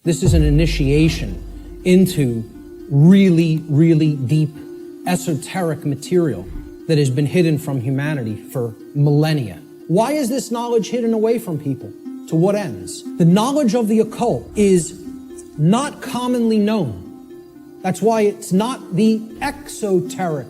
This is an initiation into really, really deep esoteric material that has been hidden from humanity for millennia. Why is this knowledge hidden away from people? To what ends? The knowledge of the occult is not commonly known. That's why it's not the exoteric.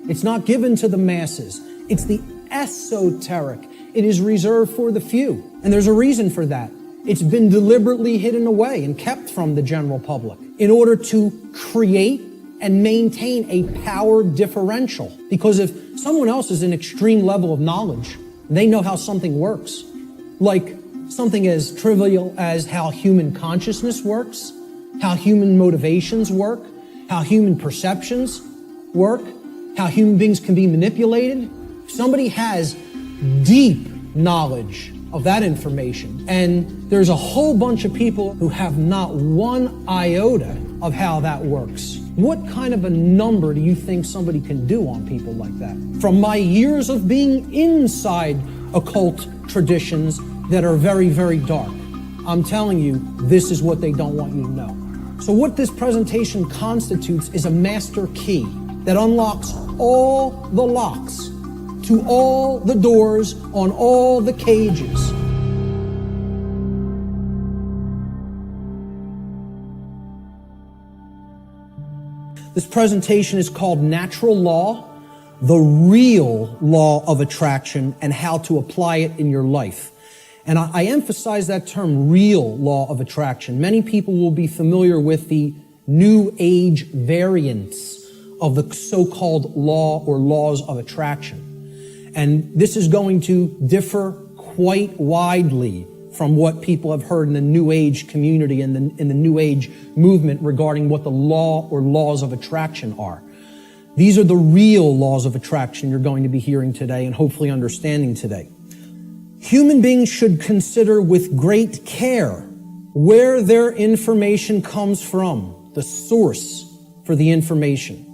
It's not given to the masses. It's the esoteric. It is reserved for the few. And there's a reason for that. It's been deliberately hidden away and kept from the general public in order to create and maintain a power differential. Because if someone else is an extreme level of knowledge, they know how something works. Like something as trivial as how human consciousness works, how human motivations work, how human perceptions work, how human beings can be manipulated. If somebody has deep knowledge of that information, and there's a whole bunch of people who have not one iota of how that works. What kind of a number do you think somebody can do on people like that? From my years of being inside occult traditions that are very, very dark, I'm telling you, this is what they don't want you to know. So what this presentation constitutes is a master key that unlocks all the locks to all the doors on all the cages. This presentation is called Natural Law, the Real Law of Attraction, and How to Apply It in Your Life. And I emphasize that term, real law of attraction. Many people will be familiar with the New Age variants of the so-called law or laws of attraction. And this is going to differ quite widely from what people have heard in the New Age community and in the New Age movement regarding what the law or laws of attraction are. These are the real laws of attraction you're going to be hearing today and hopefully understanding today. Human beings should consider with great care where their information comes from, the source for the information.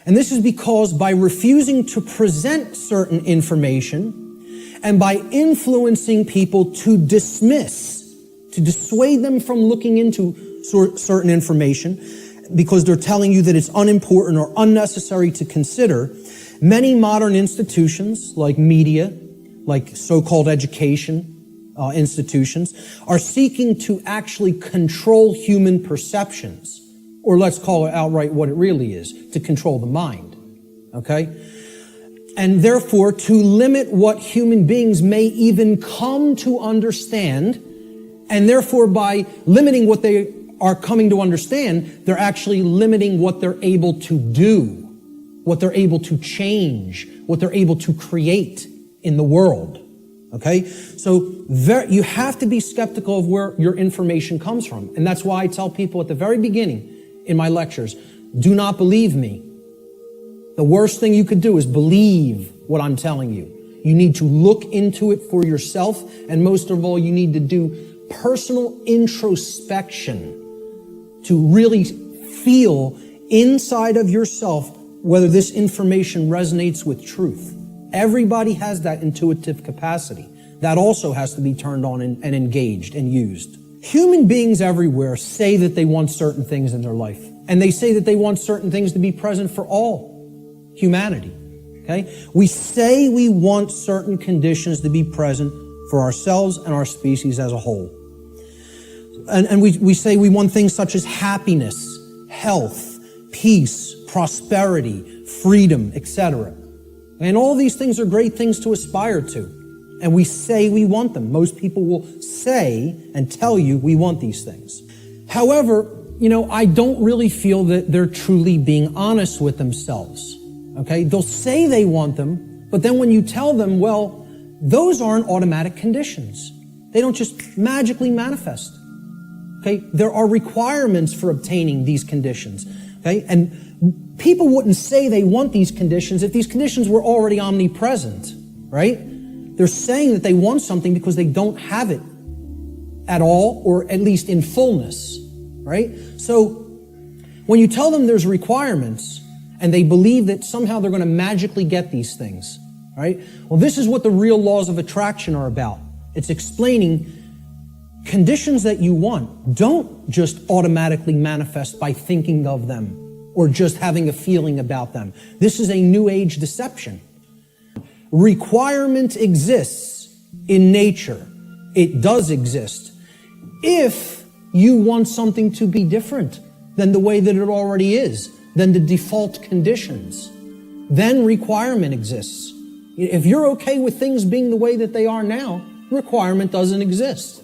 And this is because by refusing to present certain information and by influencing people to dismiss, to dissuade them from looking into certain information because they're telling you that it's unimportant or unnecessary to consider, many modern institutions like media, like so-called education institutions, are seeking to actually control human perceptions, or let's call it outright what it really is, to control the mind, okay? And therefore, to limit what human beings may even come to understand, and therefore by limiting what they are coming to understand, they're actually limiting what they're able to do, what they're able to change, what they're able to create in the world, okay? So you have to be skeptical of where your information comes from. And that's why I tell people at the very beginning in my lectures, do not believe me. The worst thing you could do is believe what I'm telling you. You need to look into it for yourself, and most of all, you need to do personal introspection to really feel inside of yourself whether this information resonates with truth. Everybody has that intuitive capacity. That also has to be turned on and engaged and used. Human beings everywhere say that they want certain things in their life. And they say that they want certain things to be present for all humanity. Okay? We say we want certain conditions to be present for ourselves and our species as a whole. And we say we want things such as happiness, health, peace, prosperity, freedom, etc. And all these things are great things to aspire to. And we say we want them. Most people will say and tell you we want these things. However, I don't really feel that they're truly being honest with themselves. Okay? They'll say they want them, but then when you tell them, well, those aren't automatic conditions. They don't just magically manifest. Okay? There are requirements for obtaining these conditions. Okay? And people wouldn't say they want these conditions if these conditions were already omnipresent, right? They're saying that they want something because they don't have it at all, or at least in fullness, right? So when you tell them there's requirements and they believe that somehow they're going to magically get these things, right? Well, this is what the real laws of attraction are about. It's explaining Conditions that you want don't just automatically manifest by thinking of them or just having a feeling about them. This is a New Age deception. Requirement exists in nature. It does exist. If you want something to be different than the way that it already is, than the default conditions, then requirement exists. If you're okay with things being the way that they are now, requirement doesn't exist.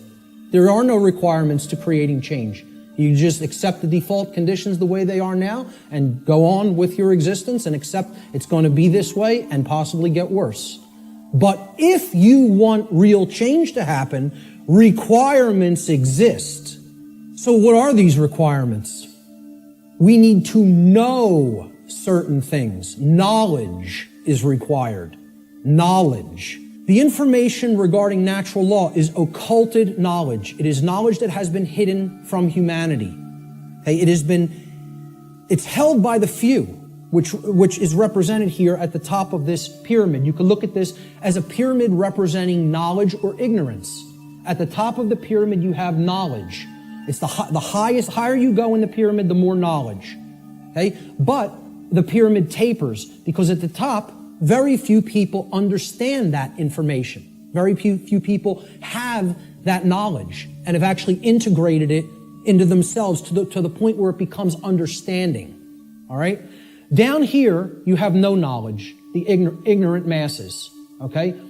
There are no requirements to creating change. You just accept the default conditions the way they are now and go on with your existence and accept it's going to be this way and possibly get worse. But if you want real change to happen, requirements exist. So what are these requirements? We need to know certain things. Knowledge is required. Knowledge. The information regarding natural law is occulted knowledge. It is knowledge that has been hidden from humanity. Okay? It's held by the few, which is represented here at the top of this pyramid. You can look at this as a pyramid representing knowledge or ignorance. At the top of the pyramid, you have knowledge. It's the higher you go in the pyramid, the more knowledge. Okay? But the pyramid tapers because at the top, very few people understand that information. Very few people have that knowledge and have actually integrated it into themselves to the point where it becomes understanding. All right? Down here, you have no knowledge, the ignorant masses. Okay?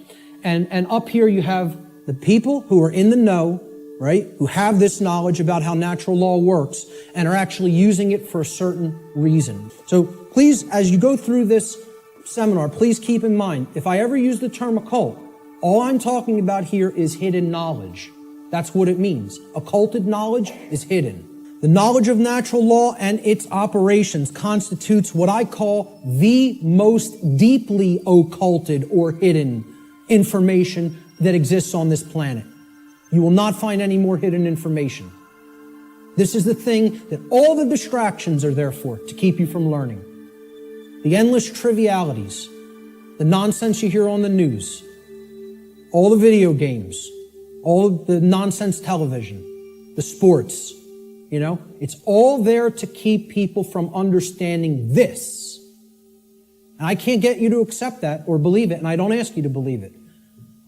And up here, you have the people who are in the know, right? Who have this knowledge about how natural law works and are actually using it for a certain reason. So please, as you go through this seminar, please keep in mind, if I ever use the term occult, all I'm talking about here is hidden knowledge. That's what it means. Occulted knowledge is hidden. The knowledge of natural law and its operations constitutes what I call the most deeply occulted or hidden information that exists on this planet. You will not find any more hidden information. This is the thing that all the distractions are there for, to keep you from learning. The endless trivialities, the nonsense you hear on the news, all the video games, all of the nonsense television, the sports, it's all there to keep people from understanding this. And I can't get you to accept that or believe it, and I don't ask you to believe it.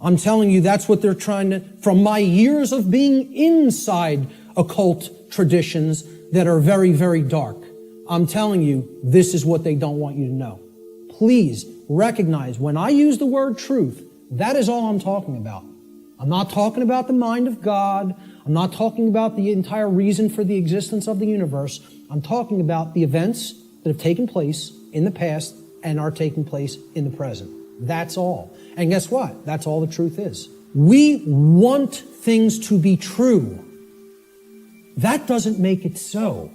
I'm telling you that's what they're trying to, from my years of being inside occult traditions that are very, very dark. I'm telling you, this is what they don't want you to know. Please recognize when I use the word truth, that is all I'm talking about. I'm not talking about the mind of God. I'm not talking about the entire reason for the existence of the universe. I'm talking about the events that have taken place in the past and are taking place in the present. That's all. And guess what? That's all the truth is. We want things to be true. That doesn't make it so.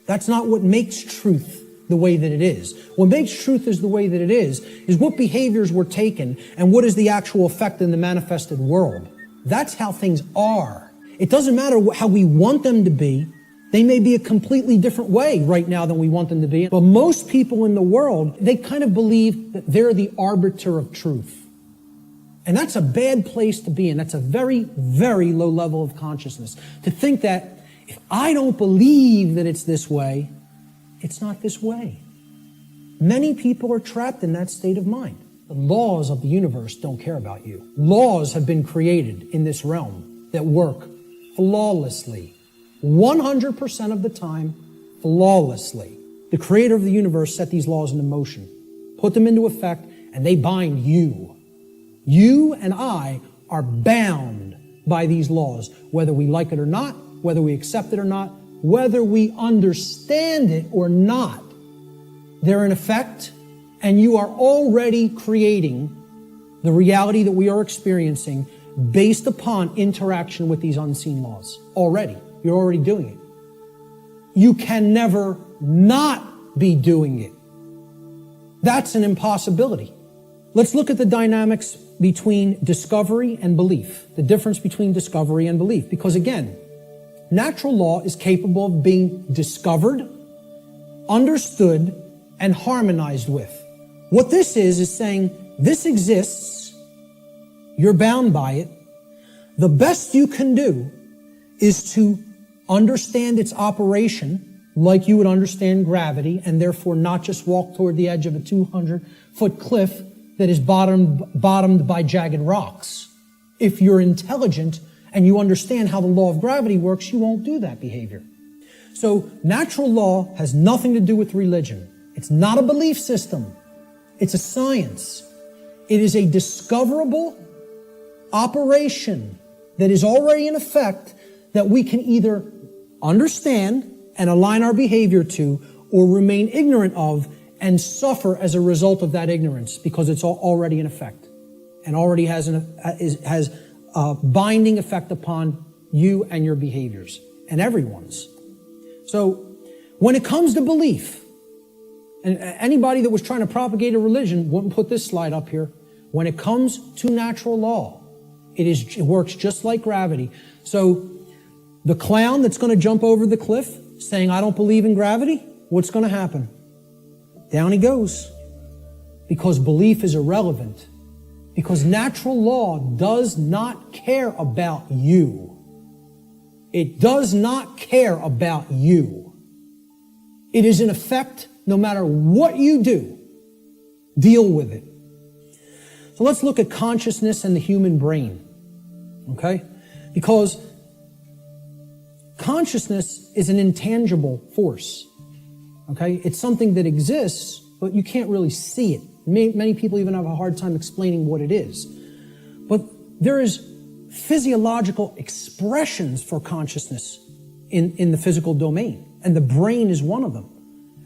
That's not what makes truth the way that it is. What makes truth is the way that it is what behaviors were taken and what is the actual effect in the manifested world. That's how things are. It doesn't matter how we want them to be. They may be a completely different way right now than we want them to be. But most people in the world, they kind of believe that they're the arbiter of truth. And that's a bad place to be in. That's a very, very low level of consciousness. To think that if I don't believe that it's this way, it's not this way. Many people are trapped in that state of mind. The laws of the universe don't care about you. Laws have been created in this realm that work flawlessly. 100% of the time, flawlessly. The creator of the universe set these laws into motion, put them into effect, and they bind you. You and I are bound by these laws, whether we like it or not, whether we accept it or not, whether we understand it or not. They're in effect, and you are already creating the reality that we are experiencing based upon interaction with these unseen laws. Already. You're already doing it. You can never not be doing it. That's an impossibility. Let's look at the dynamics between discovery and belief, the difference between discovery and belief. Because again, natural law is capable of being discovered, understood, and harmonized with. What this is saying, this exists, you're bound by it. The best you can do is to understand its operation like you would understand gravity, and therefore not just walk toward the edge of a 200-foot cliff that is bottomed by jagged rocks. If you're intelligent and you understand how the law of gravity works, you won't do that behavior. So natural law has nothing to do with religion. It's not a belief system. It's a science. It is a discoverable operation that is already in effect that we can either understand and align our behavior to, or remain ignorant of and suffer as a result of that ignorance, because it's already in effect and already has a binding effect upon you and your behaviors and everyone's. So when it comes to belief, and anybody that was trying to propagate a religion wouldn't put this slide up here. When it comes to natural law, it works just like gravity. So the clown that's going to jump over the cliff saying, I don't believe in gravity, what's going to happen? Down he goes. Because belief is irrelevant. Because natural law does not care about you. It does not care about you. It is in effect, no matter what you do, deal with it. So let's look at consciousness and the human brain. Okay? Because consciousness is an intangible force. Okay? It's something that exists, but you can't really see it. Many people even have a hard time explaining what it is. But there is physiological expressions for consciousness in the physical domain, and the brain is one of them.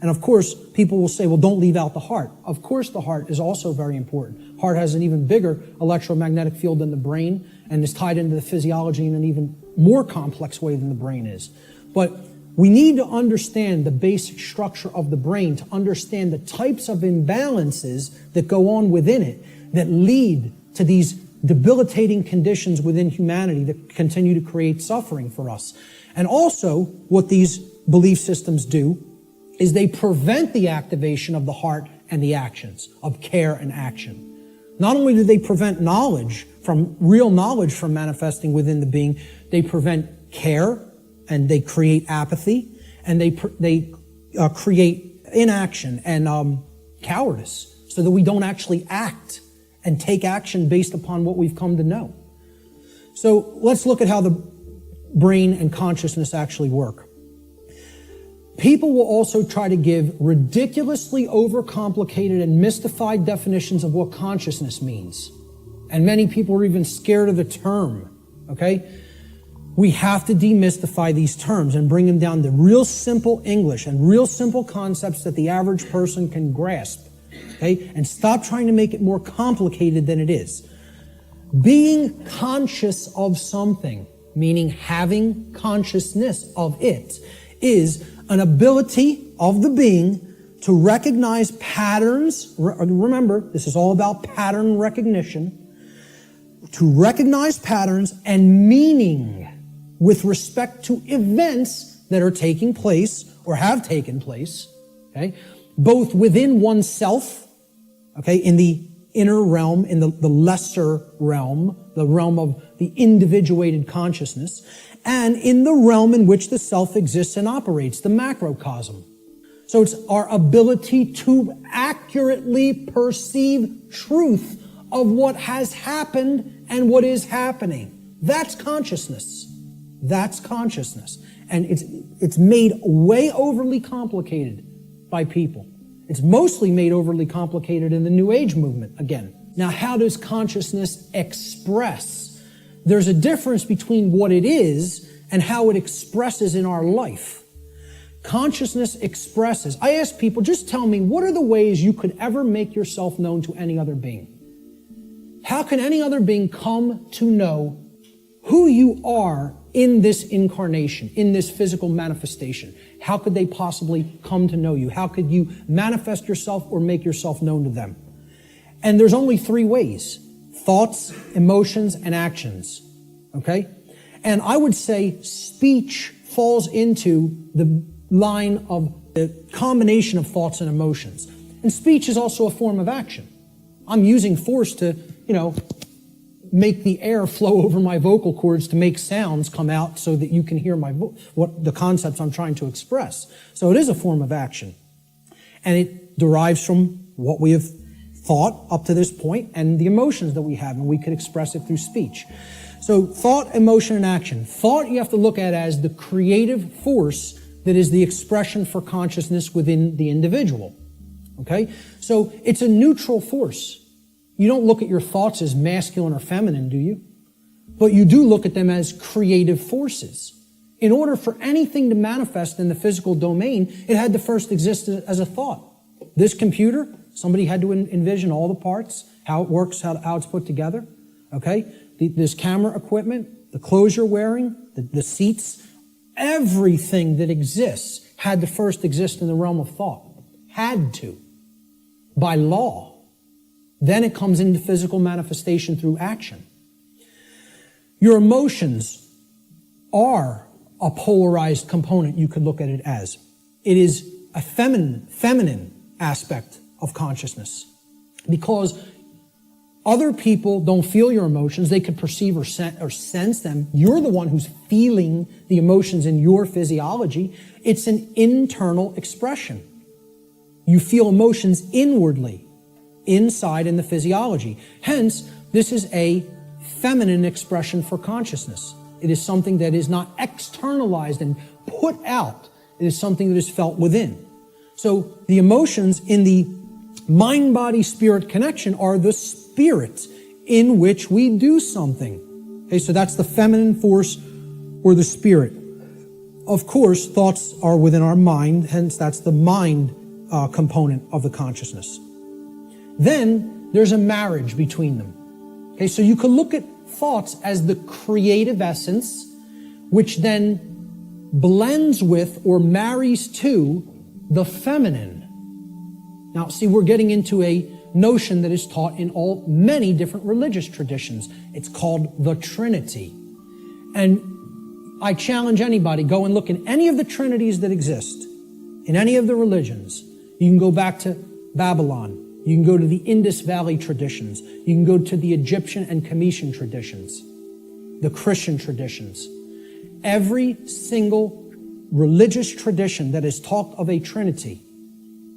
And of course, people will say, well, don't leave out the heart. Of course, the heart is also very important. Heart has an even bigger electromagnetic field than the brain and is tied into the physiology in an even more complex way than the brain is. But we need to understand the basic structure of the brain to understand the types of imbalances that go on within it that lead to these debilitating conditions within humanity that continue to create suffering for us. And also, what these belief systems do is they prevent the activation of the heart and the actions, of care and action. Not only do they prevent real knowledge from manifesting within the being, they prevent care, and they create apathy, and they create inaction and cowardice, so that we don't actually act and take action based upon what we've come to know. So let's look at how the brain and consciousness actually work. People will also try to give ridiculously overcomplicated and mystified definitions of what consciousness means. And many people are even scared of the term, okay? We have to demystify these terms and bring them down to real simple English and real simple concepts that the average person can grasp, okay? And stop trying to make it more complicated than it is. Being conscious of something, meaning having consciousness of it, is an ability of the being to recognize patterns. Remember, this is all about pattern recognition. To recognize patterns and meaning with respect to events that are taking place or have taken place, okay, both within oneself, okay, in the inner realm, in the lesser realm, the realm of the individuated consciousness, and in the realm in which the self exists and operates, the macrocosm. So it's our ability to accurately perceive truth of what has happened and what is happening. That's consciousness. That's consciousness. And it's made way overly complicated by people. It's mostly made overly complicated in the New Age movement, again. Now, how does consciousness express? There's a difference between what it is and how it expresses in our life. Consciousness expresses. I ask people, just tell me, what are the ways you could ever make yourself known to any other being? How can any other being come to know who you are in this incarnation, in this physical manifestation? How could they possibly come to know you? How could you manifest yourself or make yourself known to them? And there's only three ways: thoughts, emotions, and actions. Okay? And I would say speech falls into the line of the combination of thoughts and emotions. And speech is also a form of action. I'm using force to, make the air flow over my vocal cords to make sounds come out so that you can hear what the concepts I'm trying to express. So it is a form of action. And it derives from what we have thought up to this point and the emotions that we have, and we could express it through speech. So thought, emotion, and action. Thought you have to look at as the creative force that is the expression for consciousness within the individual. Okay? So it's a neutral force. You don't look at your thoughts as masculine or feminine, do you? But you do look at them as creative forces. In order for anything to manifest in the physical domain, it had to first exist as a thought. This computer, somebody had to envision all the parts, how it works, how it's put together. Okay? This camera equipment, the clothes you're wearing, the seats, everything that exists had to first exist in the realm of thought. Had to. By law. Then it comes into physical manifestation through action. Your emotions are a polarized component, you could look at it as. It is a feminine aspect of consciousness. Because other people don't feel your emotions, they could perceive or sense them. You're the one who's feeling the emotions in your physiology. It's an internal expression. You feel emotions inwardly, inside in the physiology. Hence, this is a feminine expression for consciousness. It is something that is not externalized and put out. It is something that is felt within. So the emotions in the mind-body-spirit connection are the spirit in which we do something. Okay, so that's the feminine force or the spirit. Of course, thoughts are within our mind, hence that's the mind component of the consciousness. Then there's a marriage between them. Okay, so you could look at thoughts as the creative essence, which then blends with or marries to the feminine. Now, see, we're getting into a notion that is taught in many different religious traditions. It's called the Trinity. And I challenge anybody, go and look in any of the trinities that exist, in any of the religions. You can go back to Babylon. You can go to the Indus Valley traditions. You can go to the Egyptian and Cometian traditions, the Christian traditions. Every single religious tradition that has talked of a Trinity,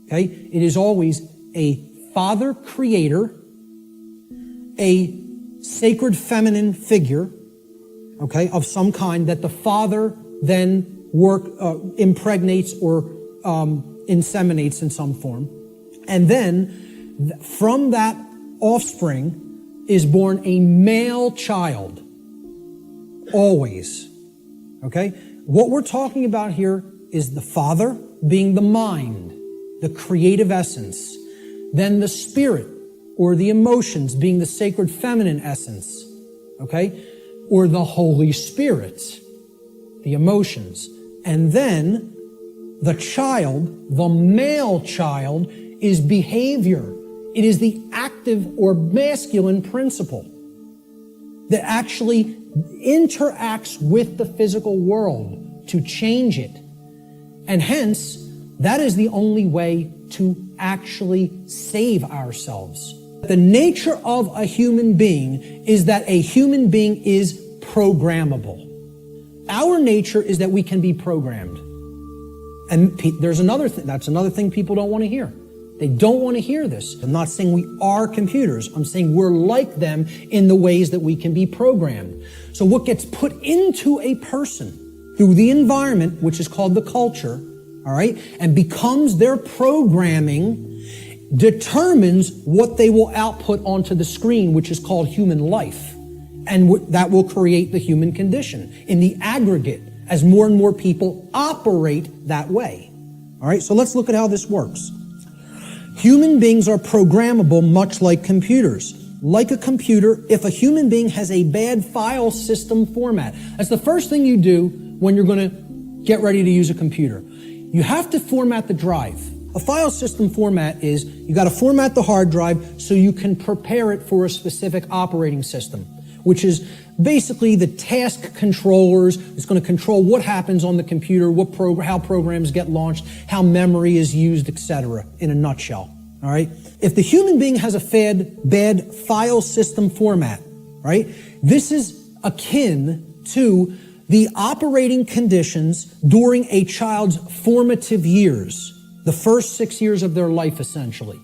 okay, it is always a Father Creator, a sacred feminine figure, okay, of some kind that the Father then impregnates or inseminates in some form. And then from that offspring is born a male child. Always. Okay? What we're talking about here is the Father being the mind, the creative essence. Then the spirit or the emotions being the sacred feminine essence. Okay? Or the Holy Spirit, the emotions. And then the child, the male child, is behavior. It is the active or masculine principle that actually interacts with the physical world to change it. And hence, that is the only way to actually save ourselves. The nature of a human being is that a human being is programmable. Our nature is that we can be programmed. And there's another thing, that's another thing people don't want to hear. They don't want to hear this. I'm not saying we are computers. I'm saying we're like them in the ways that we can be programmed. So what gets put into a person through the environment, which is called the culture, all right, and becomes their programming, determines what they will output onto the screen, which is called human life. And that will create the human condition in the aggregate as more and more people operate that way. All right, so let's look at how this works. Human beings are programmable much like computers. Like a computer, if a human being has a bad file system format, that's the first thing you do when you're going to get ready to use a computer. You have to format the drive. A file system format is you got to format the hard drive so you can prepare it for a specific operating system, which is basically the task controllers. It's going to control what happens on the computer, how programs get launched, how memory is used, etc. in a nutshell. All right. If the human being has a bad file system format, right? This is akin to the operating conditions during a child's formative years, the first 6 years of their life, essentially.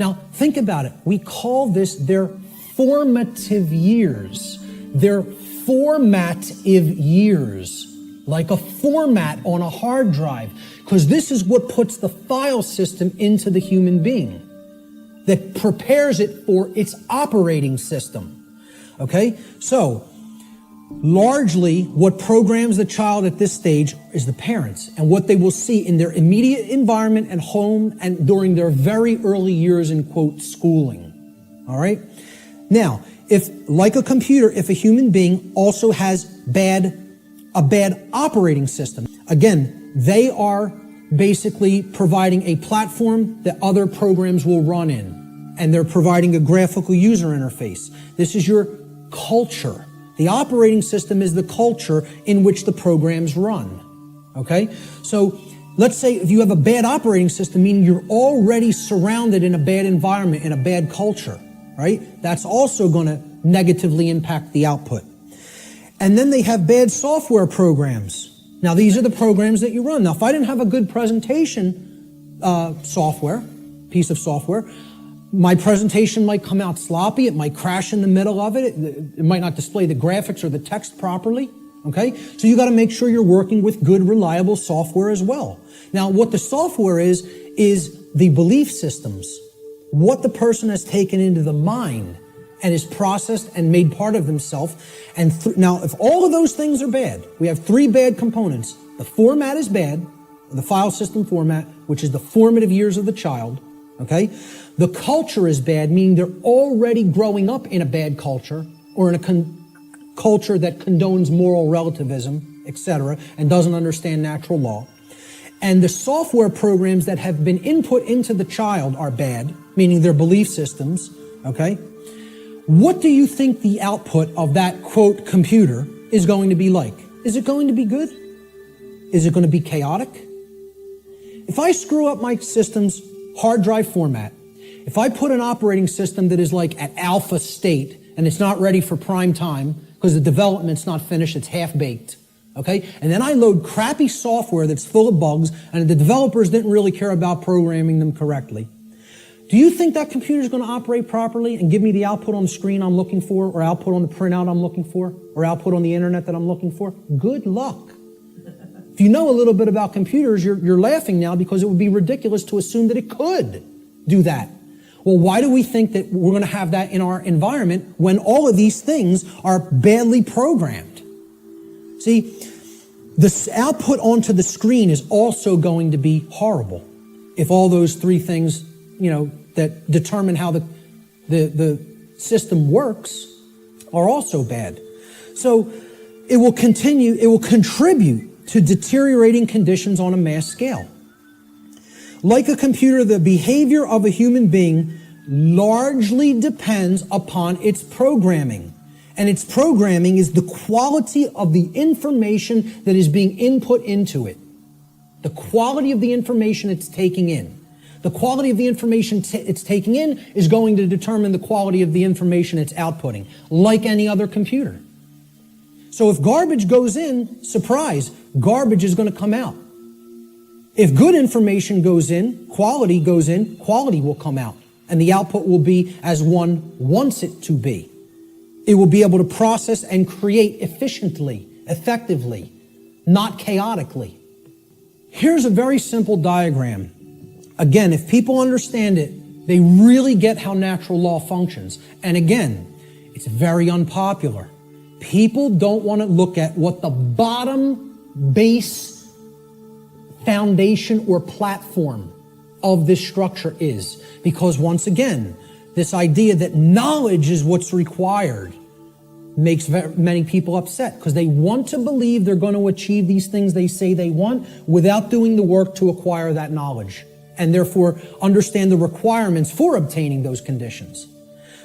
Now, think about it. We call this their formative years. Their formative years, like a format on a hard drive, because this is what puts the file system into the human being, that prepares it for its operating system. Okay? So, largely, what programs the child at this stage is the parents and what they will see in their immediate environment at home and during their very early years in, quote, schooling. All right? Now, if, like a computer, if a human being also has a bad operating system, again, they are basically providing a platform that other programs will run in, and they're providing a graphical user interface. This is your culture. The operating system is the culture in which the programs run, okay? So let's say if you have a bad operating system, meaning you're already surrounded in a bad environment, in a bad culture, right? That's also going to negatively impact the output. And then they have bad software programs. Now, these are the programs that you run. Now, if I didn't have a good presentation piece of software, my presentation might come out sloppy. It might crash in the middle of it. It might not display the graphics or the text properly. Okay? So you got to make sure you're working with good, reliable software as well. Now, what the software is the belief systems, what the person has taken into the mind and is processed and made part of themselves. And now, if all of those things are bad, we have three bad components. The format is bad, the file system format, which is the formative years of the child. Okay? The culture is bad, meaning they're already growing up in a bad culture or in a culture that condones moral relativism, etc., and doesn't understand natural law. And the software programs that have been input into the child are bad, meaning their belief systems, okay? What do you think the output of that, quote, computer is going to be like? Is it going to be good? Is it going to be chaotic? If I screw up my system's hard drive format, if I put an operating system that is like at alpha state and it's not ready for prime time because the development's not finished, it's half-baked, okay? And then I load crappy software that's full of bugs and the developers didn't really care about programming them correctly. Do you think that computer is going to operate properly and give me the output on the screen I'm looking for, or output on the printout I'm looking for, or output on the internet that I'm looking for? Good luck. If you know a little bit about computers, you're laughing now because it would be ridiculous to assume that it could do that. Well, why do we think that we're going to have that in our environment when all of these things are badly programmed? See, the output onto the screen is also going to be horrible if all those three things, you know, that determine how the system works are also bad. So it will contribute to deteriorating conditions on a mass scale. Like a computer, the behavior of a human being largely depends upon its programming. And its programming is the quality of the information that is being input into it. The quality of the information it's taking in. The quality of the information it's taking in is going to determine the quality of the information it's outputting, like any other computer. So if garbage goes in, surprise, garbage is going to come out. If good information goes in, quality will come out. And the output will be as one wants it to be. It will be able to process and create efficiently, effectively, not chaotically. Here's a very simple diagram. Again, if people understand it, they really get how natural law functions. And again, it's very unpopular. People don't want to look at what the bottom base foundation or platform of this structure is. Because once again, this idea that knowledge is what's required makes many people upset because they want to believe they're going to achieve these things they say they want without doing the work to acquire that knowledge, and therefore understand the requirements for obtaining those conditions.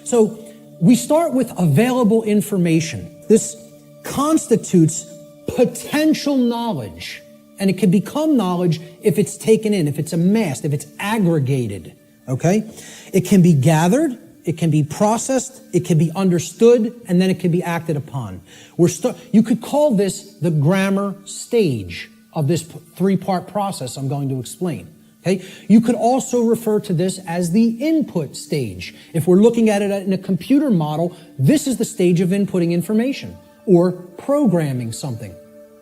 So we start with available information. This constitutes potential knowledge. And it can become knowledge if it's taken in, if it's amassed, if it's aggregated, okay? It can be gathered, it can be processed, it can be understood, and then it can be acted upon. You could call this the grammar stage of this three-part process I'm going to explain. Okay? You could also refer to this as the input stage. If we're looking at it in a computer model, this is the stage of inputting information or programming something.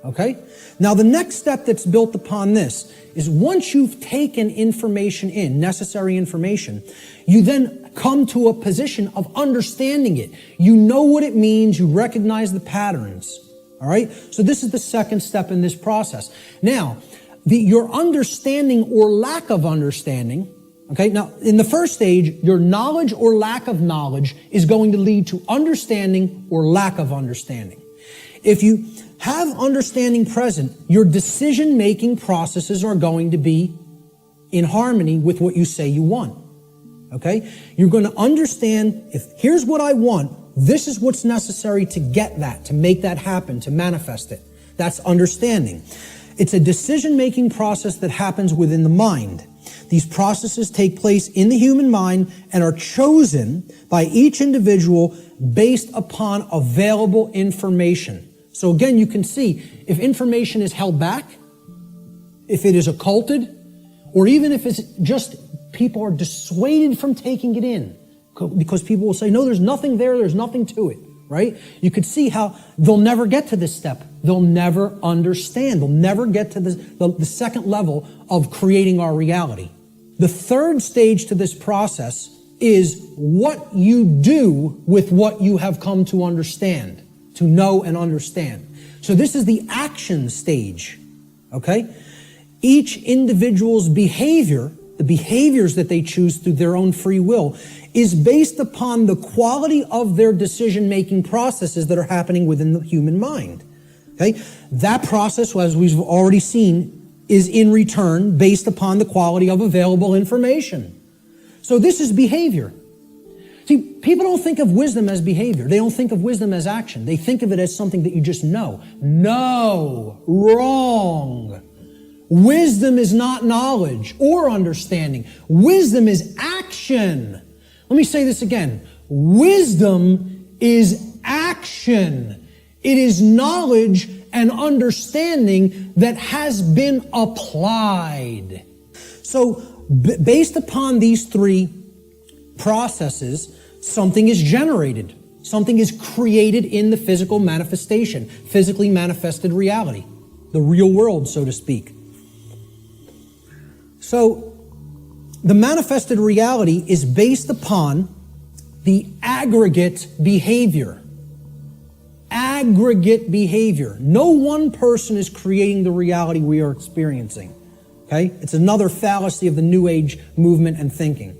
Okay? Now the next step that's built upon this is once you've taken information in, necessary information, you then come to a position of understanding it. You know what it means, you recognize the patterns. All right? So this is the second step in this process. Now, your understanding or lack of understanding, okay? Now, in the first stage, your knowledge or lack of knowledge is going to lead to understanding or lack of understanding. If you have understanding present, your decision-making processes are going to be in harmony with what you say you want. Okay? You're going to understand, if here's what I want, this is what's necessary to get that, to make that happen, to manifest it. That's understanding. It's a decision-making process that happens within the mind. These processes take place in the human mind and are chosen by each individual based upon available information. So again, you can see if information is held back, if it is occulted, or even if it's just people are dissuaded from taking it in because people will say, no, there's nothing there, there's nothing to it, right? You could see how they'll never get to this step. They'll never understand. They'll never get to the second level of creating our reality. The third stage to this process is what you do with what you have come to understand, to know and understand. So this is the action stage, okay? Each individual's behavior, the behaviors that they choose through their own free will, is based upon the quality of their decision-making processes that are happening within the human mind. Okay? That process, as we've already seen, is in return based upon the quality of available information. So this is behavior. See, people don't think of wisdom as behavior. They don't think of wisdom as action. They think of it as something that you just know. No, wrong. Wisdom is not knowledge or understanding. Wisdom is action. Let me say this again. Wisdom is action. It is knowledge and understanding that has been applied. So, based upon these three processes, something is generated. Something is created in the physical manifestation, physically manifested reality, the real world, so to speak. So, the manifested reality is based upon the aggregate behavior. Aggregate behavior. No one person is creating the reality we are experiencing. Okay? It's another fallacy of the New Age movement and thinking.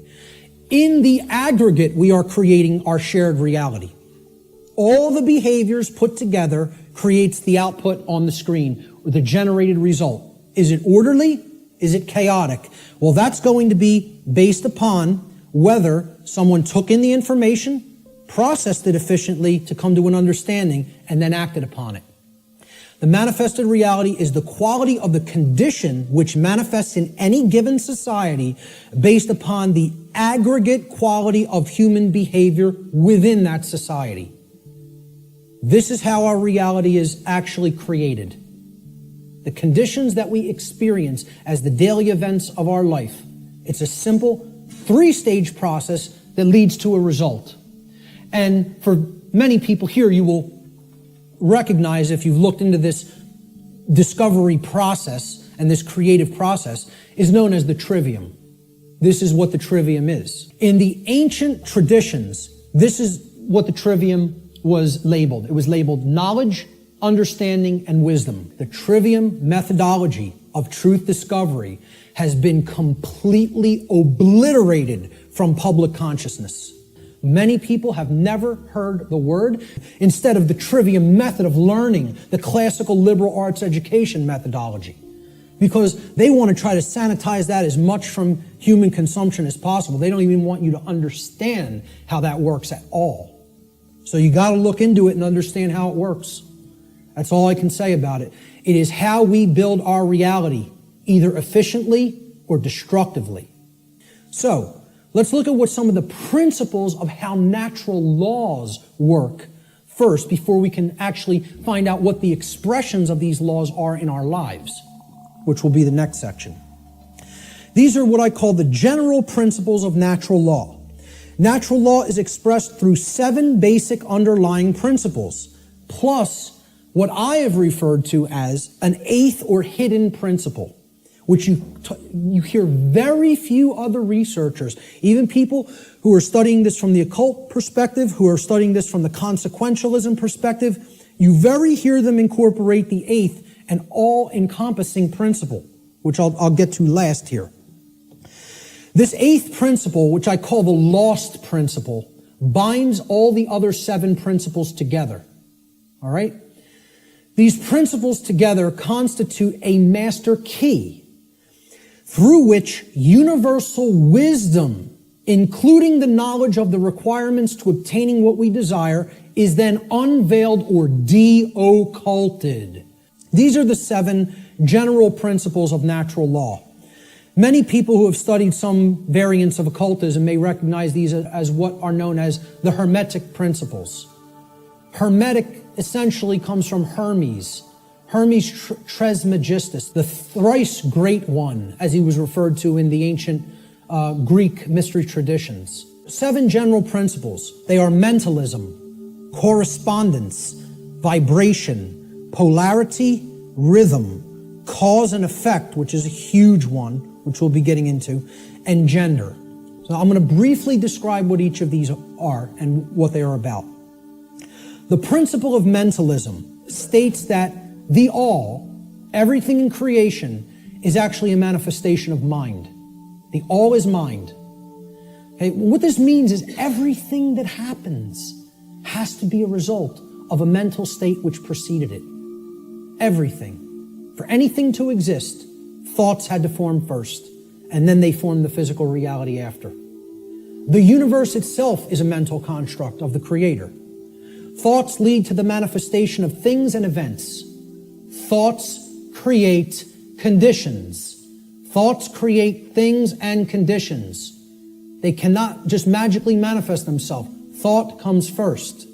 In the aggregate, we are creating our shared reality. All the behaviors put together creates the output on the screen, or the generated result. Is it orderly? Is it chaotic? Well, that's going to be based upon whether someone took in the information, processed it efficiently to come to an understanding, and then acted upon it. The manifested reality is the quality of the condition which manifests in any given society based upon the aggregate quality of human behavior within that society. This is how our reality is actually created. The conditions that we experience as the daily events of our life. It's a simple three-stage process that leads to a result. And for many people here, you will recognize, if you've looked into this discovery process and this creative process, is known as the trivium. This is what the trivium is. In the ancient traditions, this is what the trivium was labeled. It was labeled knowledge, understanding, and wisdom. The trivium methodology of truth discovery has been completely obliterated from public consciousness. Many people have never heard the word. Instead of the trivium method of learning, the classical liberal arts education methodology, because they want to try to sanitize that as much from human consumption as possible. They don't even want you to understand how that works at all. So you got to look into it and understand how it works. That's all I can say about it. It is how we build our reality, either efficiently or destructively. So, let's look at what some of the principles of how natural laws work first before we can actually find out what the expressions of these laws are in our lives, which will be the next section. These are what I call the general principles of natural law. Natural law is expressed through 7 basic underlying principles, plus what I have referred to as an 8th or hidden principle, which you hear very few other researchers, even people who are studying this from the occult perspective, who are studying this from the consequentialism perspective, you very hear them incorporate the 8th and all-encompassing principle, which I'll get to last here. This 8th principle, which I call the lost principle, binds all the other 7 principles together. All right? These principles together constitute a master key through which universal wisdom, including the knowledge of the requirements to obtaining what we desire, is then unveiled or de-occulted. These are the 7 general principles of natural law. Many people who have studied some variants of occultism may recognize these as what are known as the Hermetic principles. Hermetic essentially comes from Hermes. Hermes Trismegistus, the thrice great one, as he was referred to in the ancient Greek mystery traditions. 7 general principles. They are mentalism, correspondence, vibration, polarity, rhythm, cause and effect, which is a huge one, which we'll be getting into, and gender. So I'm going to briefly describe what each of these are and what they are about. The principle of mentalism states that the all, everything in creation, is actually a manifestation of mind. The all is mind. Okay? What this means is everything that happens has to be a result of a mental state which preceded it. Everything. For anything to exist, thoughts had to form first, and then they formed the physical reality after. The universe itself is a mental construct of the Creator. Thoughts lead to the manifestation of things and events. Thoughts create conditions. Thoughts create things and conditions. They cannot just magically manifest themselves. Thought comes first.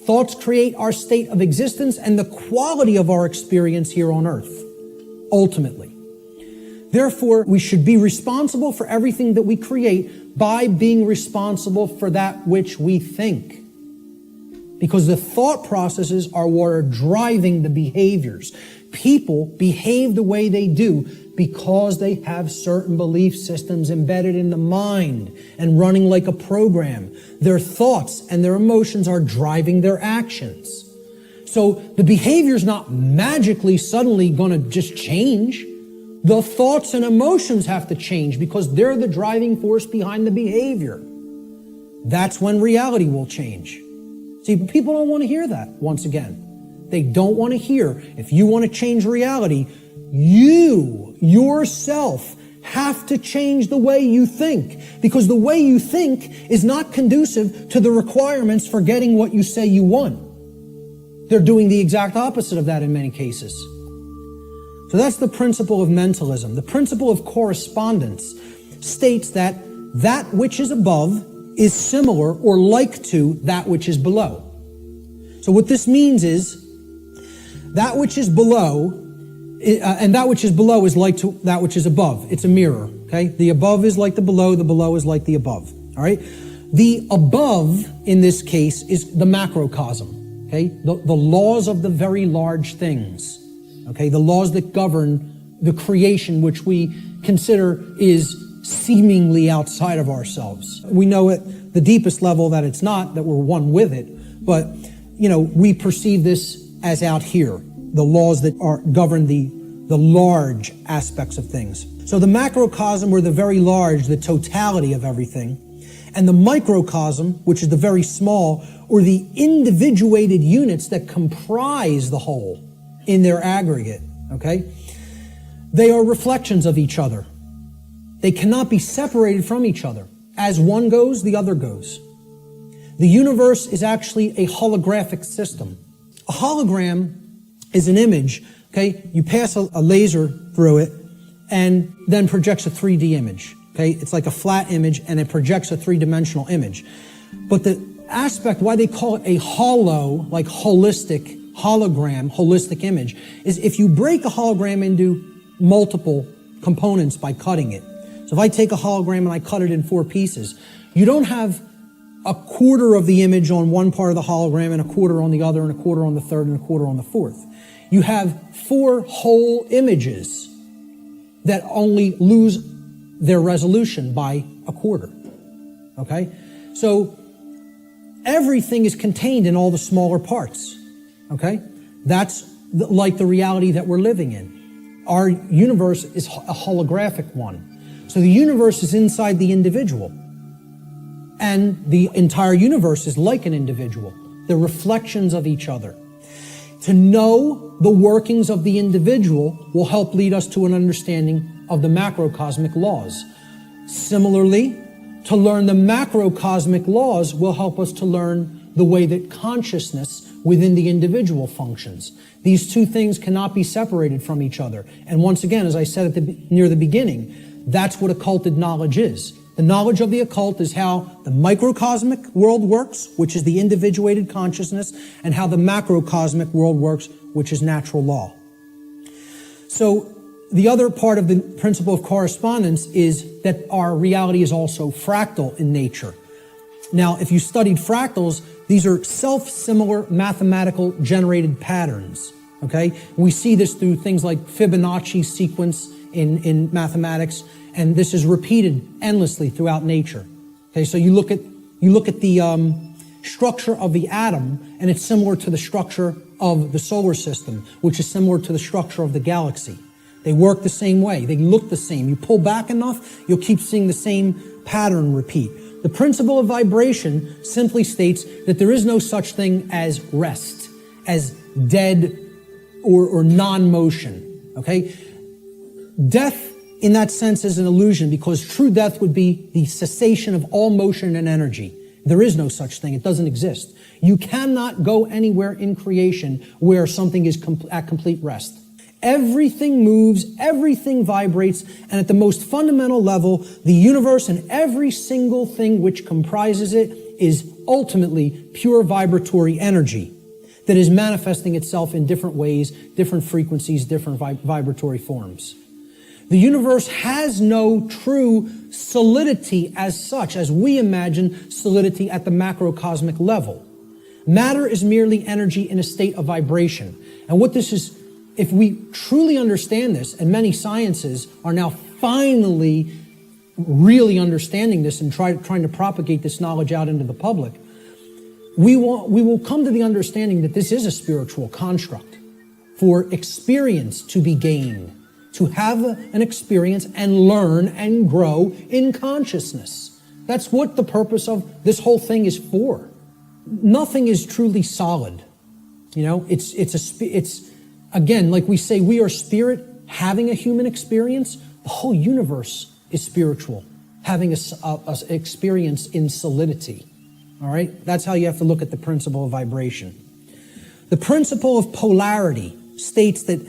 Thoughts create our state of existence and the quality of our experience here on earth, ultimately. Therefore, we should be responsible for everything that we create by being responsible for that which we think. Because the thought processes are what are driving the behaviors. People behave the way they do because they have certain belief systems embedded in the mind and running like a program. Their thoughts and their emotions are driving their actions. So the behavior is not magically suddenly going to just change. The thoughts and emotions have to change because they're the driving force behind the behavior. That's when reality will change. See, people don't want to hear that, once again. They don't want to hear, if you want to change reality, you, yourself, have to change the way you think. Because the way you think is not conducive to the requirements for getting what you say you want. They're doing the exact opposite of that in many cases. So that's the principle of mentalism. The principle of correspondence states that that which is above is similar or like to that which is below. So what this means is that which is below, and that which is below is like to that which is above. It's a mirror, okay? The above is like the below is like the above, all right? The above, in this case, is the macrocosm, okay? The laws of the very large things, okay? The laws that govern the creation which we consider is seemingly outside of ourselves. We know at the deepest level that it's not, that we're one with it, but, you know, we perceive this as out here, the laws that govern the large aspects of things. So the macrocosm, or the very large, the totality of everything, and the microcosm, which is the very small, or the individuated units that comprise the whole in their aggregate, okay? They are reflections of each other. They cannot be separated from each other. As one goes, the other goes. The universe is actually a holographic system. A hologram is an image, okay? You pass a laser through it and then projects a 3D image. Okay, it's like a flat image and it projects a three-dimensional image. But the aspect, why they call it a hollow, like holistic, hologram, holistic image, is if you break a hologram into multiple components by cutting it. So if I take a hologram and I cut it in 4 pieces, you don't have a quarter of the image on one part of the hologram and a quarter on the other and a quarter on the third and a quarter on the fourth. You have 4 whole images that only lose their resolution by a quarter. Okay? So everything is contained in all the smaller parts. Okay? That's like the reality that we're living in. Our universe is a holographic one. So the universe is inside the individual. And the entire universe is like an individual. They're reflections of each other. To know the workings of the individual will help lead us to an understanding of the macrocosmic laws. Similarly, to learn the macrocosmic laws will help us to learn the way that consciousness within the individual functions. These two things cannot be separated from each other. And once again, as I said near the beginning, that's what occulted knowledge is. The knowledge of the occult is how the microcosmic world works, which is the individuated consciousness, and how the macrocosmic world works, which is natural law. So the other part of the principle of correspondence is that our reality is also fractal in nature. Now, if you studied fractals, these are self-similar mathematical generated patterns. Okay? We see this through things like Fibonacci sequence in mathematics, and this is repeated endlessly throughout nature. Okay, so you look at the structure of the atom, and it's similar to the structure of the solar system, which is similar to the structure of the galaxy. They work the same way. They look the same. You pull back enough, you'll keep seeing the same pattern repeat. The principle of vibration simply states that there is no such thing as rest, as dead or non-motion. Okay? Death, in that sense, is an illusion, because true death would be the cessation of all motion and energy. There is no such thing. It doesn't exist. You cannot go anywhere in creation where something is at complete rest. Everything moves, everything vibrates, and at the most fundamental level, the universe and every single thing which comprises it is ultimately pure vibratory energy that is manifesting itself in different ways, different frequencies, different vibratory forms. The universe has no true solidity as such, as we imagine solidity at the macrocosmic level. Matter is merely energy in a state of vibration. And what this is, if we truly understand this, and many sciences are now finally really understanding this and trying to propagate this knowledge out into the public, we will come to the understanding that this is a spiritual construct for experience to be gained, to have an experience and learn and grow in consciousness. That's what the purpose of this whole thing is for. Nothing is truly solid. You know, it's again, like we say, we are spirit having a human experience. The whole universe is spiritual, having a experience in solidity. All right? That's how you have to look at the principle of vibration. The principle of polarity states that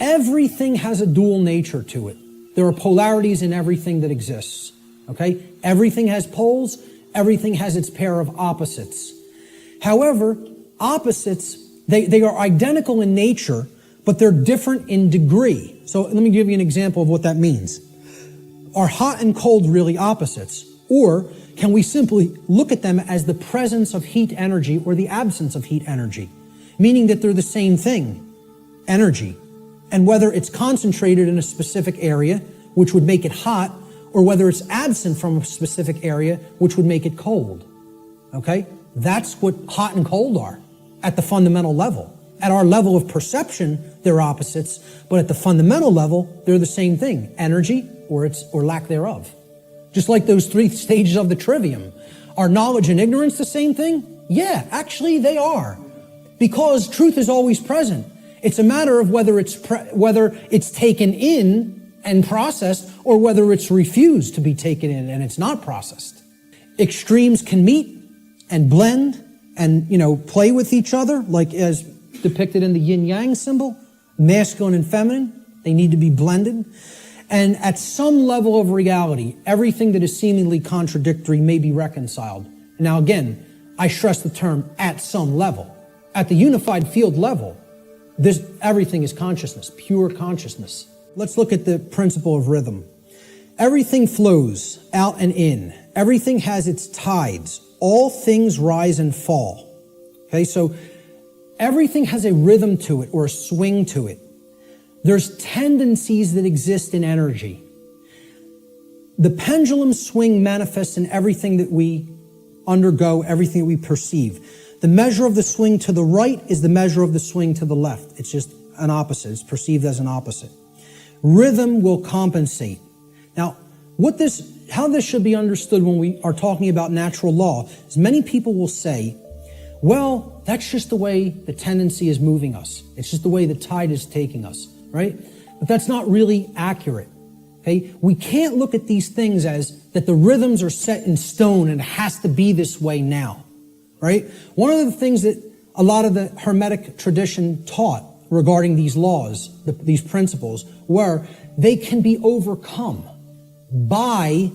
everything has a dual nature to it. There are polarities in everything that exists. Okay? Everything has poles. Everything has its pair of opposites. However, opposites, they are identical in nature, but they're different in degree. So let me give you an example of what that means. Are hot and cold really opposites? Or can we simply look at them as the presence of heat energy or the absence of heat energy? Meaning that they're the same thing, energy. And whether it's concentrated in a specific area, which would make it hot, or whether it's absent from a specific area, which would make it cold. Okay? That's what hot and cold are at the fundamental level. At our level of perception, they're opposites, but at the fundamental level, they're the same thing, energy or lack thereof. Just like those 3 stages of the trivium. Are knowledge and ignorance the same thing? Yeah, actually they are. Because truth is always present. It's a matter of whether it's taken in and processed, or whether it's refused to be taken in and it's not processed. Extremes can meet and blend and, play with each other, like as depicted in the yin-yang symbol, masculine and feminine. They need to be blended. And at some level of reality, everything that is seemingly contradictory may be reconciled. Now again, I stress the term at some level. At the unified field level, everything is consciousness, pure consciousness. Let's look at the principle of rhythm. Everything flows out and in. Everything has its tides. All things rise and fall. Okay, so everything has a rhythm to it or a swing to it. There's tendencies that exist in energy. The pendulum swing manifests in everything that we undergo, everything that we perceive. The measure of the swing to the right is the measure of the swing to the left. It's just an opposite. It's perceived as an opposite. Rhythm will compensate. Now, how this should be understood when we are talking about natural law is many people will say, well, that's just the way the tendency is moving us. It's just the way the tide is taking us, right? But that's not really accurate, okay? We can't look at these things as that the rhythms are set in stone and it has to be this way now, right? One of the things that a lot of the Hermetic tradition taught regarding these laws, these principles, were they can be overcome by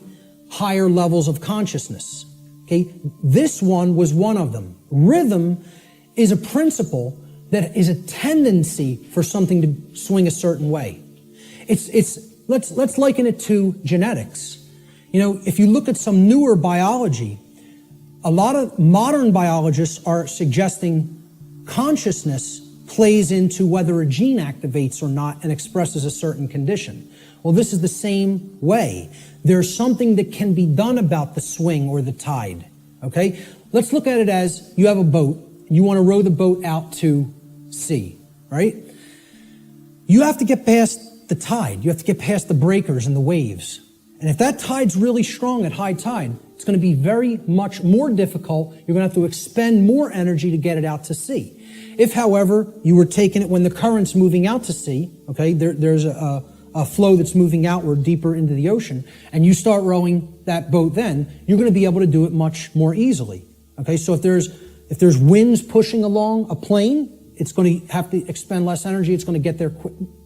higher levels of consciousness. Okay, this one was one of them. Rhythm is a principle that is a tendency for something to swing a certain way. Let's liken it to genetics. You know, if you look at some newer biology, a lot of modern biologists are suggesting consciousness plays into whether a gene activates or not and expresses a certain condition. Well, this is the same way. There's something that can be done about the swing or the tide, okay? Let's look at it as you have a boat. You want to row the boat out to sea, right? You have to get past the tide. You have to get past the breakers and the waves. And if that tide's really strong at high tide, it's going to be very much more difficult. You're going to have to expend more energy to get it out to sea. If, however, you were taking it when the current's moving out to sea, okay, there's a flow that's moving outward deeper into the ocean, and you start rowing that boat then, you're going to be able to do it much more easily. Okay, so if there's winds pushing along a plane, it's going to have to expend less energy, it's going to get there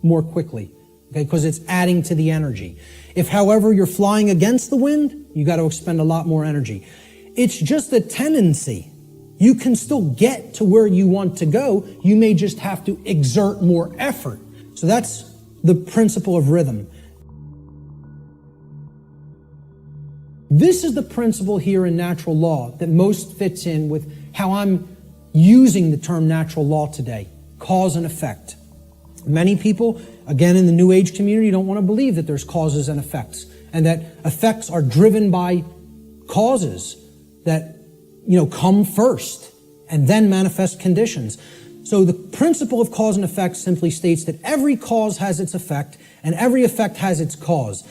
more quickly, okay, because it's adding to the energy. If, however, you're flying against the wind, you got to expend a lot more energy. It's just a tendency. You can still get to where you want to go, you may just have to exert more effort. So that's the principle of rhythm. This is the principle here in natural law that most fits in with how I'm using the term natural law today, cause and effect. Many people, again in the New Age community, don't want to believe that there's causes and effects, and that effects are driven by causes that, come first and then manifest conditions. So the principle of cause and effect simply states that every cause has its effect and every effect has its cause.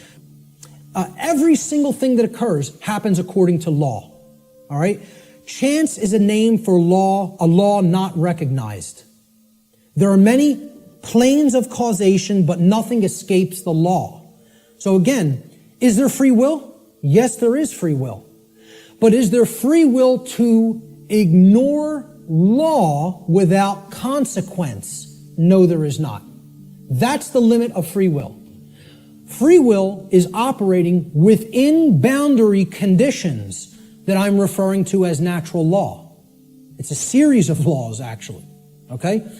Every single thing that occurs happens according to law. All right? Chance is a name for law, a law not recognized. There are many planes of causation, but nothing escapes the law. So again, is there free will? Yes, there is free will. But is there free will to ignore law without consequence? No, there is not. That's the limit of free will. Free will is operating within boundary conditions that I'm referring to as natural law. It's a series of laws, actually, okay?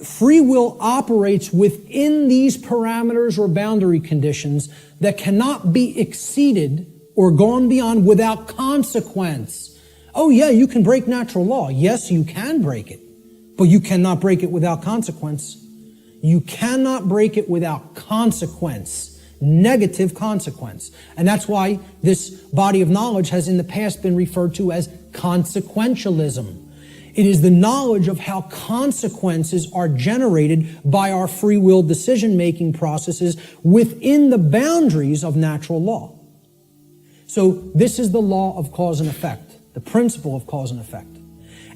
Free will operates within these parameters or boundary conditions that cannot be exceeded or gone beyond without consequence. Oh yeah, you can break natural law. Yes, you can break it, but you cannot break it without consequence. You cannot break it without consequence, negative consequence. And that's why this body of knowledge has in the past been referred to as consequentialism. It is the knowledge of how consequences are generated by our free will decision-making processes within the boundaries of natural law. So this is the law of cause and effect, the principle of cause and effect.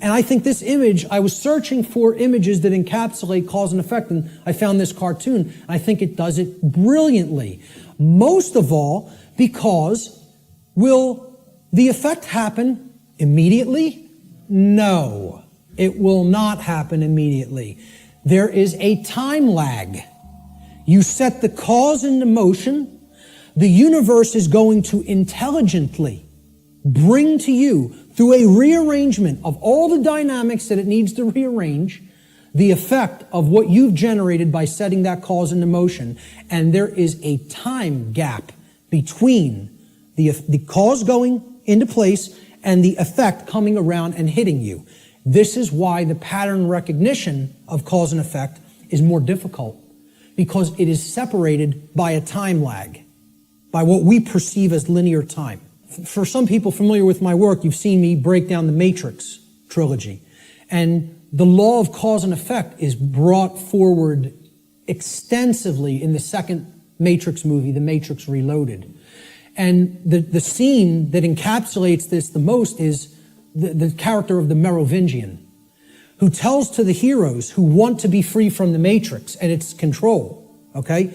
And I think this image, I was searching for images that encapsulate cause and effect, and I found this cartoon, and I think it does it brilliantly. Most of all, because will the effect happen immediately? No, it will not happen immediately. There is a time lag. You set the cause into motion. The universe is going to intelligently bring to you, through a rearrangement of all the dynamics that it needs to rearrange, the effect of what you've generated by setting that cause into motion. And there is a time gap between the cause going into place and the effect coming around and hitting you. This is why the pattern recognition of cause and effect is more difficult, because it is separated by a time lag, by what we perceive as linear time. For some people familiar with my work, you've seen me break down the Matrix trilogy. And the law of cause and effect is brought forward extensively in the second Matrix movie, The Matrix Reloaded. And the scene that encapsulates this the most is the character of the Merovingian, who tells to the heroes who want to be free from the Matrix and its control, okay?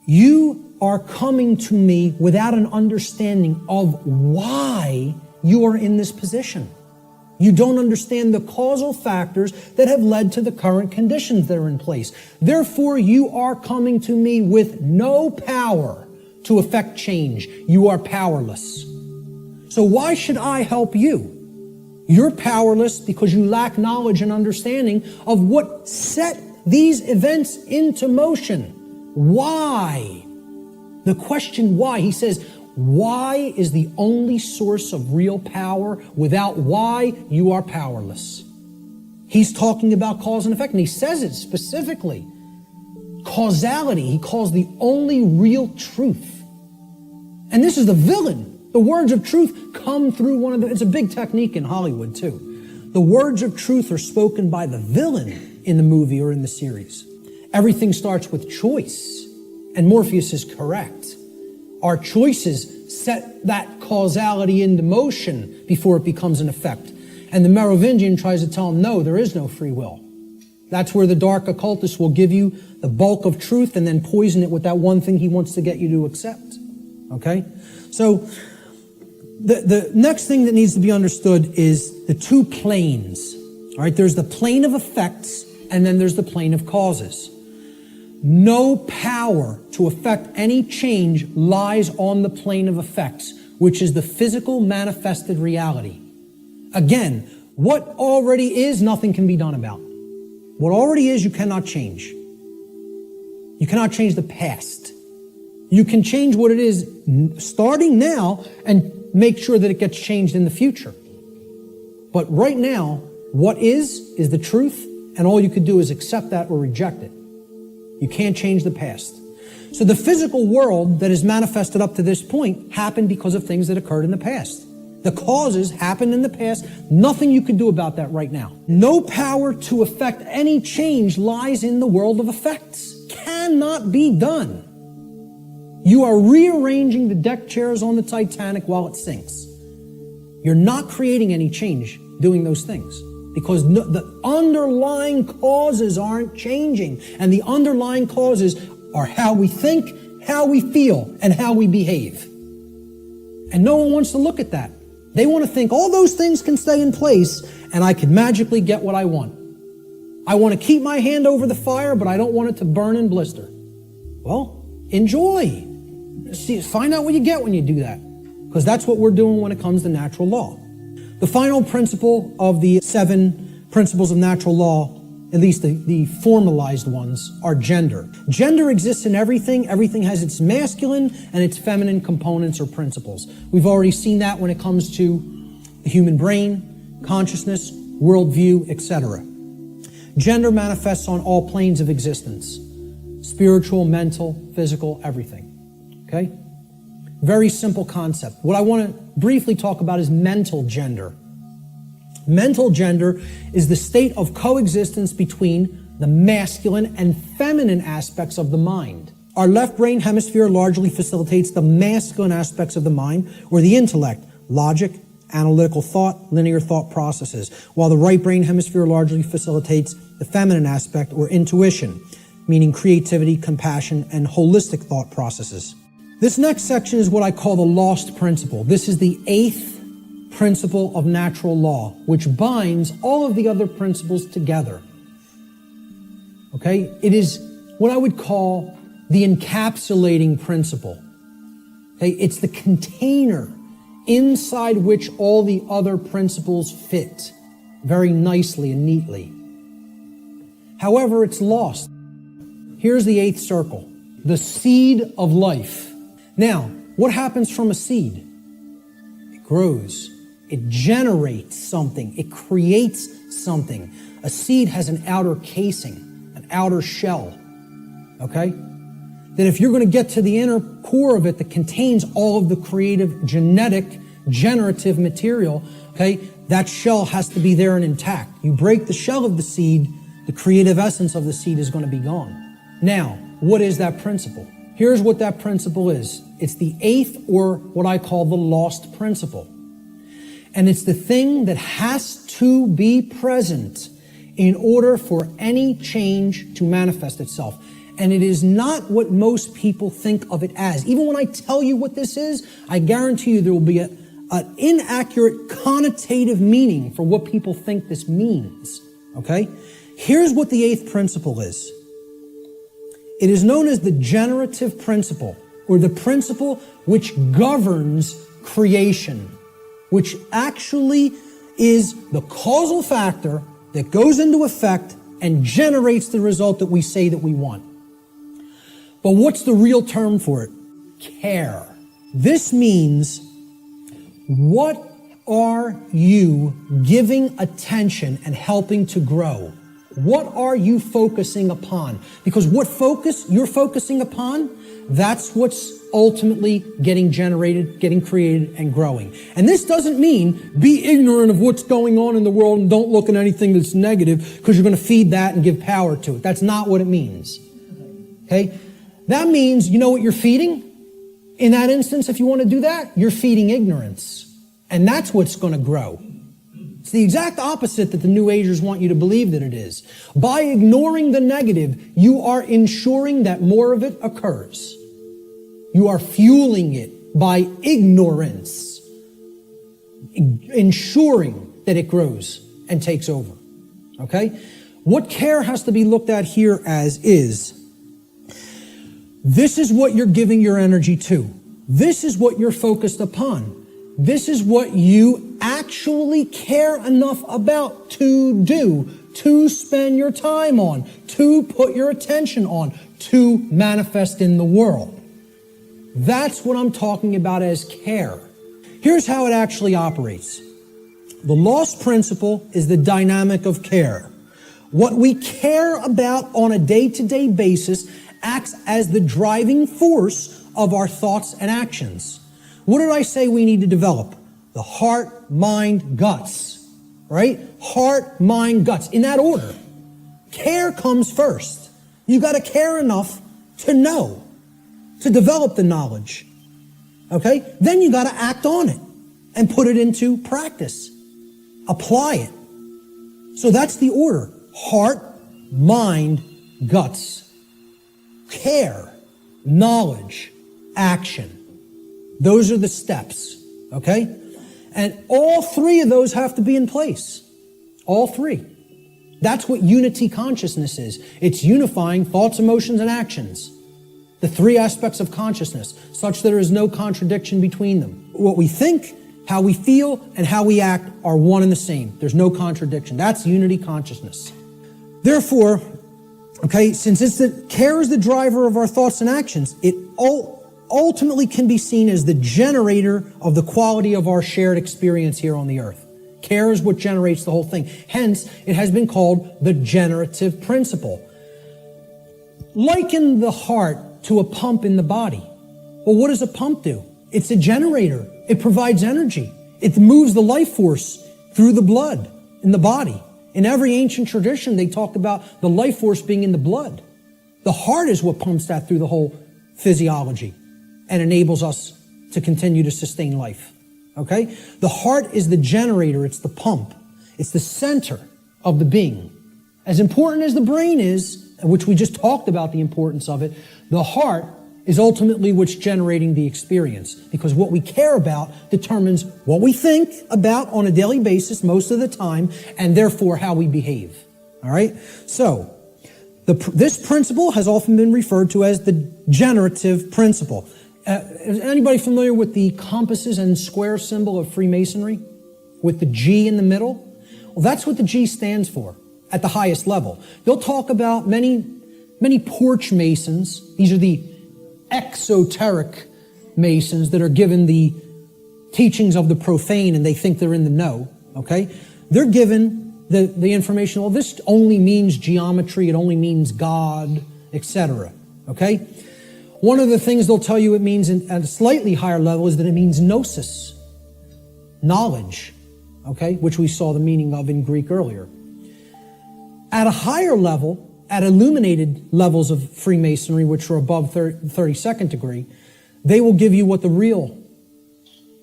You are coming to me without an understanding of why you are in this position. You don't understand the causal factors that have led to the current conditions that are in place. Therefore, you are coming to me with no power to affect change. You are powerless. So why should I help you? You're powerless because you lack knowledge and understanding of what set these events into motion. Why? The question why, he says, why is the only source of real power. Without why, you are powerless. He's talking about cause and effect, and he says it specifically. Causality, he calls the only real truth. And this is the villain. The words of truth come through it's a big technique in Hollywood too. The words of truth are spoken by the villain in the movie or in the series. Everything starts with choice, and Morpheus is correct. Our choices set that causality into motion before it becomes an effect. And the Merovingian tries to tell him, no, there is no free will. That's where the dark occultist will give you the bulk of truth and then poison it with that one thing he wants to get you to accept. Okay? So, the next thing that needs to be understood is the two planes. All right? There's the plane of effects, and then there's the plane of causes. No power to affect any change lies on the plane of effects, which is the physical manifested reality. Again, what already is, nothing can be done about. What already is, you cannot change. You cannot change the past. You can change what it is starting now and make sure that it gets changed in the future. But right now, what is the truth, and all you could do is accept that or reject it. You can't change the past. So the physical world that is manifested up to this point happened because of things that occurred in the past. The causes happened in the past. Nothing you can do about that right now. No power to affect any change lies in the world of effects. Cannot be done. You are rearranging the deck chairs on the Titanic while it sinks. You're not creating any change doing those things, because the underlying causes aren't changing. And the underlying causes are how we think, how we feel, and how we behave. And no one wants to look at that. They want to think all those things can stay in place and I can magically get what I want. I want to keep my hand over the fire, but I don't want it to burn and blister. Well, enjoy. See, find out what you get when you do that, because that's what we're doing when it comes to natural law. The final principle of the 7 principles of natural law, at least the formalized ones, are gender. Gender exists in everything. Everything has its masculine and its feminine components or principles. We've already seen that when it comes to the human brain, consciousness, worldview, etc. Gender manifests on all planes of existence: spiritual, mental, physical, everything. Okay? Very simple concept. What I want to briefly talk about is mental gender. Mental gender is the state of coexistence between the masculine and feminine aspects of the mind. Our left brain hemisphere largely facilitates the masculine aspects of the mind, or the intellect, logic, analytical thought, linear thought processes, while the right brain hemisphere largely facilitates the feminine aspect, or intuition, meaning creativity, compassion, and holistic thought processes. This next section is what I call the lost principle. This is the 8th principle of natural law, which binds all of the other principles together. Okay? It is what I would call the encapsulating principle. Okay? It's the container inside which all the other principles fit very nicely and neatly. However, it's lost. Here's the 8th circle, the seed of life. Now, what happens from a seed? It grows. It generates something. It creates something. A seed has an outer casing, an outer shell, okay? That if you're going to get to the inner core of it that contains all of the creative, genetic, generative material, okay, that shell has to be there and intact. You break the shell of the seed, the creative essence of the seed is going to be gone. Now, what is that principle? Here's what that principle is. It's the 8th, or what I call the lost principle. And it's the thing that has to be present in order for any change to manifest itself. And it is not what most people think of it as. Even when I tell you what this is, I guarantee you there will be an inaccurate connotative meaning for what people think this means. Okay? Here's what the 8th principle is. It is known as the generative principle, or the principle which governs creation, which actually is the causal factor that goes into effect and generates the result that we say that we want. But what's the real term for it? Care. This means, what are you giving attention and helping to grow? What are you focusing upon? Because what focus you're focusing upon, that's what's ultimately getting generated, getting created, and growing. And this doesn't mean be ignorant of what's going on in the world and don't look at anything that's negative because you're going to feed that and give power to it. That's not what it means. Okay? That means, you know what you're feeding? In that instance, if you want to do that, you're feeding ignorance. And that's what's going to grow. It's the exact opposite that the New Agers want you to believe that it is. By ignoring the negative, you are ensuring that more of it occurs. You are fueling it by ignorance, ensuring that it grows and takes over. Okay? What care has to be looked at here as is, this is what you're giving your energy to. This is what you're focused upon. This is what you actually care enough about to do, to spend your time on, to put your attention on, to manifest in the world. That's what I'm talking about as care. Here's how it actually operates. The lost principle is the dynamic of care. What we care about on a day-to-day basis acts as the driving force of our thoughts and actions. What did I say we need to develop? The heart, mind, guts. Right? Heart, mind, guts. In that order. Care comes first. You got to care enough to know, to develop the knowledge. Okay? Then you got to act on it and put it into practice. Apply it. So that's the order. Heart, mind, guts. Care, knowledge, action. Those are the steps, okay? And all 3 of those have to be in place. All 3. That's what unity consciousness is. It's unifying thoughts, emotions, and actions. The 3 aspects of consciousness, such that there is no contradiction between them. What we think, how we feel, and how we act are one and the same. There's no contradiction. That's unity consciousness. Therefore, okay, since care is the driver of our thoughts and actions, it ultimately can be seen as the generator of the quality of our shared experience here on the earth. Care is what generates the whole thing. Hence, it has been called the generative principle. Liken the heart to a pump in the body. Well, what does a pump do? It's a generator. It provides energy. It moves the life force through the blood in the body. In every ancient tradition, they talk about the life force being in the blood. The heart is what pumps that through the whole physiology and enables us to continue to sustain life. Okay? The heart is the generator. It's the pump. It's the center of the being. As important as the brain is, which we just talked about the importance of it, the heart is ultimately what's generating the experience. Because what we care about determines what we think about on a daily basis most of the time, and therefore how we behave. All right? So, This principle has often been referred to as the generative principle. Is anybody familiar with the compasses and square symbol of Freemasonry? With the G in the middle? Well, that's what the G stands for at the highest level. They'll talk about many porch masons. These are the exoteric masons that are given the teachings of the profane and they think they're in the know, okay? They're given the information, well, this only means geometry, it only means God, etc., okay? One of the things they'll tell you it means at a slightly higher level is that it means gnosis, knowledge, okay, which we saw the meaning of in Greek earlier. At a higher level, at illuminated levels of Freemasonry, which are above 32nd degree, they will give you what the real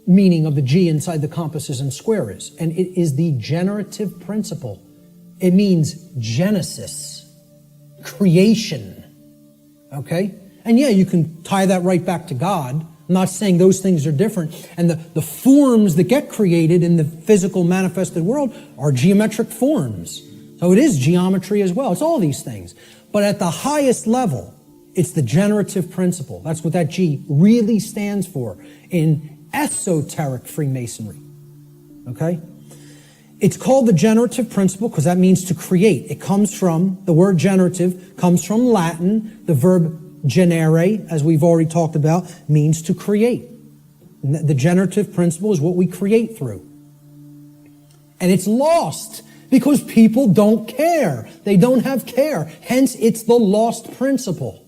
meaning of the G inside the compasses and square is. And it is the generative principle. It means Genesis, creation, okay? And yeah, you can tie that right back to God. I'm not saying those things are different. And the forms that get created in the physical manifested world are geometric forms. So it is geometry as well. It's all these things. But at the highest level, it's the generative principle. That's what that G really stands for in esoteric Freemasonry. Okay? It's called the generative principle because that means to create. It comes from, the word generative comes from Latin. The verb generare, as we've already talked about, means to create. The generative principle is what we create through. And it's lost because people don't care. They don't have care. Hence, it's the lost principle.